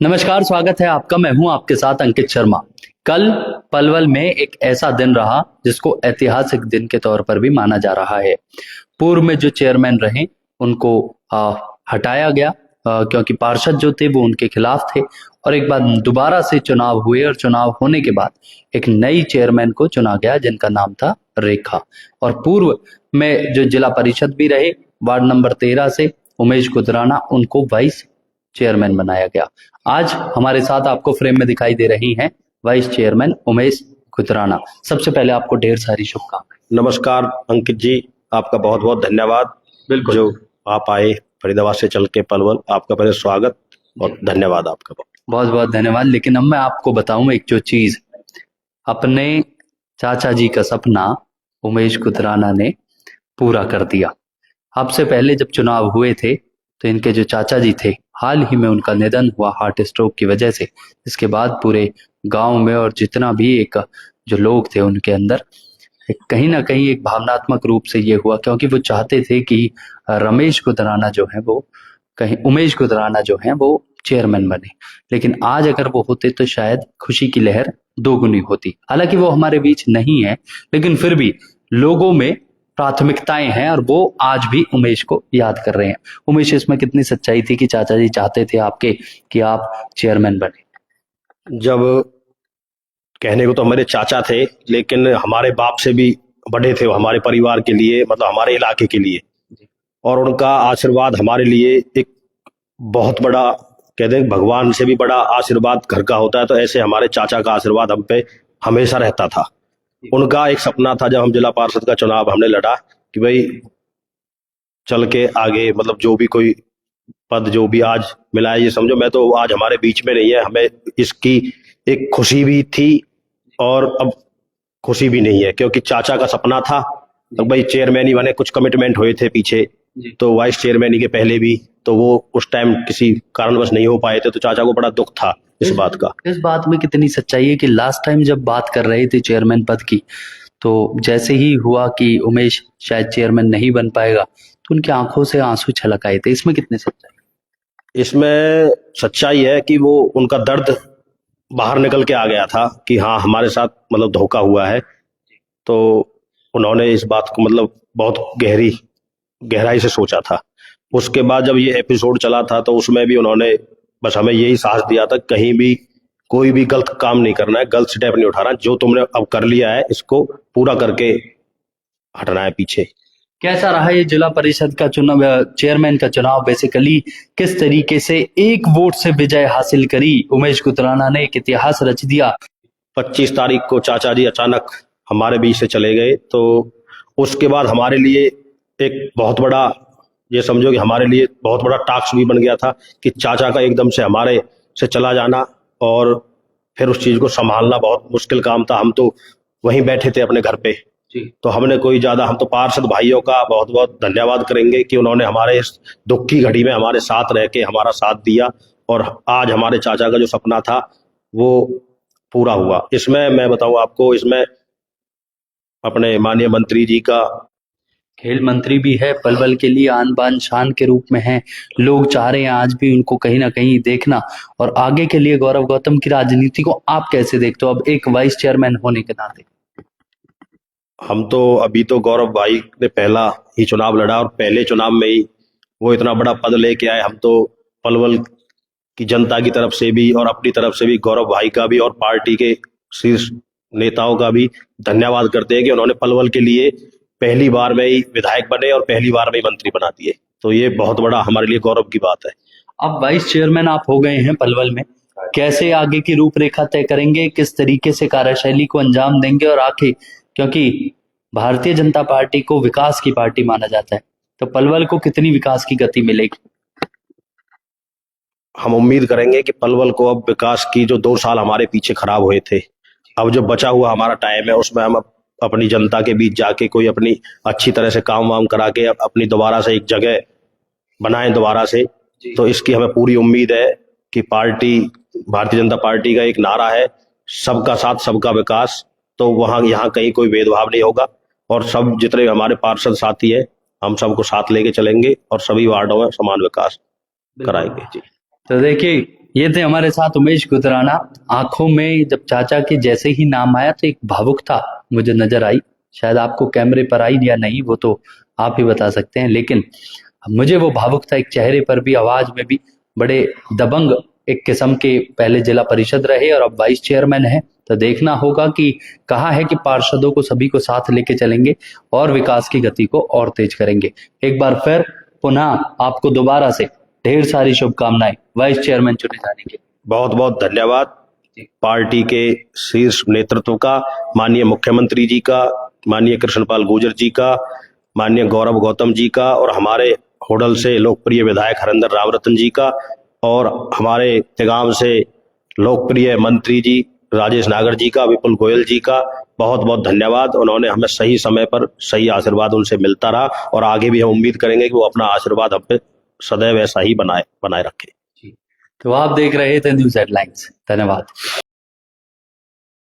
नमस्कार, स्वागत है आपका। मैं हूं आपके साथ अंकित शर्मा। कल पलवल में एक ऐसा दिन रहा जिसको ऐतिहासिक दिन के तौर पर भी माना जा रहा है। पूर्व में जो चेयरमैन रहे उनको हटाया गया क्योंकि पार्षद जो थे वो उनके खिलाफ थे, और एक बार दोबारा से चुनाव हुए और चुनाव होने के बाद एक नई चेयरमैन को चुना गया जिनका नाम था रेखा। और पूर्व में जो जिला परिषद भी रहे वार्ड नंबर 13 से उमेश गुजराना, उनको वाइस चेयरमैन बनाया गया। आज हमारे साथ आपको फ्रेम में दिखाई दे रही हैं वाइस चेयरमैन उमेश गुजराना। सबसे पहले आपको ढेर सारी शुभकामनाएं। नमस्कार अंकित जी, आपका बहुत बहुत धन्यवाद। बिल्कुल, जो आप आए फरीदाबाद से चल के पलवल, आपका पहले स्वागत और धन्यवाद आपका बहुत बहुत धन्यवाद। लेकिन अब मैं आपको बताऊं एक जो चीज, अपने चाचा जी का सपना उमेश गुजराना ने पूरा कर दिया। आपसे पहले जब चुनाव हुए थे तो इनके जो चाचा जी थे, हाल ही में उनका निधन हुआ हार्ट स्ट्रोक की वजह से। इसके बाद पूरे गांव में और जितना भी एक जो लोग थे उनके अंदर कहीं ना कहीं एक भावनात्मक रूप से ये हुआ, क्योंकि वो चाहते थे कि रमेश गुजराना जो है वो कहीं उमेश गुजराना जो है वो चेयरमैन बने। लेकिन आज अगर वो होते तो शायद खुशी की लहर दोगुनी होती। हालांकि वो हमारे बीच नहीं है, लेकिन फिर भी लोगों में प्राथमिकताएं हैं और वो आज भी उमेश को याद कर रहे हैं। उमेश, इसमें कितनी सच्चाई थी कि चाचा जी चाहते थे आपके कि आप चेयरमैन बने? जब कहने को तो हमारे चाचा थे, लेकिन हमारे बाप से भी बड़े थे वो हमारे परिवार के लिए, मतलब हमारे इलाके के लिए। और उनका आशीर्वाद हमारे लिए एक बहुत बड़ा, कहते हैं भगवान से भी बड़ा आशीर्वाद घर का होता है, तो ऐसे हमारे चाचा का आशीर्वाद हम पे हमेशा रहता था। उनका एक सपना था, जब हम जिला पार्षद का चुनाव हमने लड़ा, कि भाई चल के आगे, मतलब जो भी कोई पद जो भी आज मिला है, ये समझो मैं तो आज हमारे बीच में नहीं है, हमें इसकी एक खुशी भी थी और अब खुशी भी नहीं है, क्योंकि चाचा का सपना था। तो भाई चेयरमैन ही बने, कुछ कमिटमेंट हुए थे पीछे, तो वाइस चेयरमैन ही के पहले भी, तो वो उस टाइम किसी कारणवश नहीं हो पाए थे, तो चाचा को बड़ा दुख था इस बात का। इस बात में कितनी सच्चाई है कि लास्ट टाइम जब बात कर रहे थे चेयरमैन पद की, तो जैसे ही हुआ कि उमेश शायद चेयरमैन नहीं बन पाएगा तो उनकी आंखों से आंसू छलक आए थे। इसमें कितनी सच्चाई? इसमें सच्चाई है कि वो उनका दर्द बाहर निकल के आ गया था कि हाँ हमारे साथ मतलब धोखा हुआ है। तो उन्होंने इस बात को मतलब बहुत गहराई से सोचा था। उसके बाद जब ये एपिसोड चला था तो उसमें भी उन्होंने बस हमें यही साहस दिया था, कहीं भी कोई भी गलत काम नहीं करना है, गलत स्टेप नहीं उठाना, जो तुमने अब कर लिया है इसको पूरा करके हटना है पीछे। कैसा रहा ये जिला परिषद का चुनाव, चेयरमैन का चुनाव? बेसिकली किस तरीके से एक वोट से विजय हासिल करी उमेश गुजराना ने, एक इतिहास रच दिया। 25 तारीख को चाचा जी अचानक हमारे बीच से चले गए, तो उसके बाद हमारे लिए एक बहुत बड़ा, ये समझो कि हमारे लिए बहुत बड़ा टास्क भी बन गया था कि चाचा का एकदम से हमारे से चला जाना, और फिर उस चीज को संभालना बहुत मुश्किल काम था। हम तो वहीं बैठे थे अपने घर पे, तो हमने कोई ज्यादा, हम तो पार्षद भाइयों का बहुत बहुत धन्यवाद करेंगे कि उन्होंने हमारे इस दुख की घड़ी में हमारे साथ रह के हमारा साथ दिया, और आज हमारे चाचा का जो सपना था वो पूरा हुआ। इसमें मैं बताऊं आपको, इसमें अपने माननीय मंत्री जी का, खेल मंत्री भी है, पलवल के लिए आन बान शान के रूप में है। लोग चाह रहे हैं आज भी उनको कहीं ना कहीं देखना। और आगे के लिए गौरव गौतम की राजनीति को आप कैसे देखते हो, अब एक वाइस चेयरमैन होने के नाते? हम तो अभी तो गौरव भाई ने पहला ही चुनाव लड़ा और पहले चुनाव में ही वो इतना बड़ा पद लेके आए। हम तो पलवल की जनता की तरफ से भी और अपनी तरफ से भी गौरव भाई का भी और पार्टी के शीर्ष नेताओं का भी धन्यवाद करते हैं कि उन्होंने पलवल के लिए पहली बार में ही विधायक बने और पहली बार में ही मंत्री बना दिए। तो ये बहुत बड़ा हमारे लिए गौरव की बात है। अब वाइस चेयरमैन आप हो गए हैं पलवल में, कैसे आगे की रूपरेखा तय करेंगे, किस तरीके से कार्यशैली को अंजाम देंगे? और आखिर, क्योंकि भारतीय जनता पार्टी को विकास की पार्टी माना जाता है, तो पलवल को कितनी विकास की गति मिलेगी? हम उम्मीद करेंगे कि पलवल को अब विकास की, जो 2 साल हमारे पीछे खराब हुए थे, अब जो बचा हुआ हमारा टाइम है उसमें हम अपनी जनता के बीच जाके कोई अपनी अच्छी तरह से काम वाम करा के अपनी दोबारा से एक जगह बनाएं दोबारा से। तो इसकी हमें पूरी उम्मीद है कि पार्टी, भारतीय जनता पार्टी का एक नारा है, सबका साथ सबका विकास, तो वहाँ यहाँ कहीं कोई भेदभाव नहीं होगा, और सब जितने हमारे पार्षद साथी है हम सबको साथ लेके चलेंगे और सभी वार्डों में समान विकास कराएंगे। जी, तो देखिए, ये थे हमारे साथ उमेश गुजराना। आंखों में जब चाचा के जैसे ही नाम आया तो एक भावुकता मुझे नजर आई। शायद आपको कैमरे पर आई या नहीं वो तो आप ही बता सकते हैं, लेकिन मुझे वो भावुकता एक चेहरे पर भी, आवाज में भी, बड़े दबंग एक किस्म के। पहले जिला परिषद रहे और अब वाइस चेयरमैन है। तो देखना होगा कि कहा है कि पार्षदों को सभी को साथ लेके चलेंगे और विकास की गति को और तेज करेंगे। एक बार फिर पुनः आपको दोबारा से ढेर सारी शुभकामनाएं वाइस चेयरमैन चुने जाने के। बहुत बहुत धन्यवाद पार्टी के शीर्ष नेतृत्व का, माननीय मुख्यमंत्री जी का, माननीय कृष्णपाल गुर्जर जी का, माननीय गौरव गौतम जी का, और हमारे होडल से लोकप्रिय विधायक हरेंद्र रामरतन जी का, और हमारे तिगाम से लोकप्रिय मंत्री जी राजेश नागर जी का, विपुल गोयल जी का बहुत बहुत धन्यवाद। उन्होंने हमें सही समय पर सही आशीर्वाद उनसे मिलता रहा, और आगे भी हम उम्मीद करेंगे कि वो अपना आशीर्वाद हम पे सदैव ऐसा ही बनाए रखें। तो आप देख रहे थे न्यूज़ हेडलाइंस। धन्यवाद।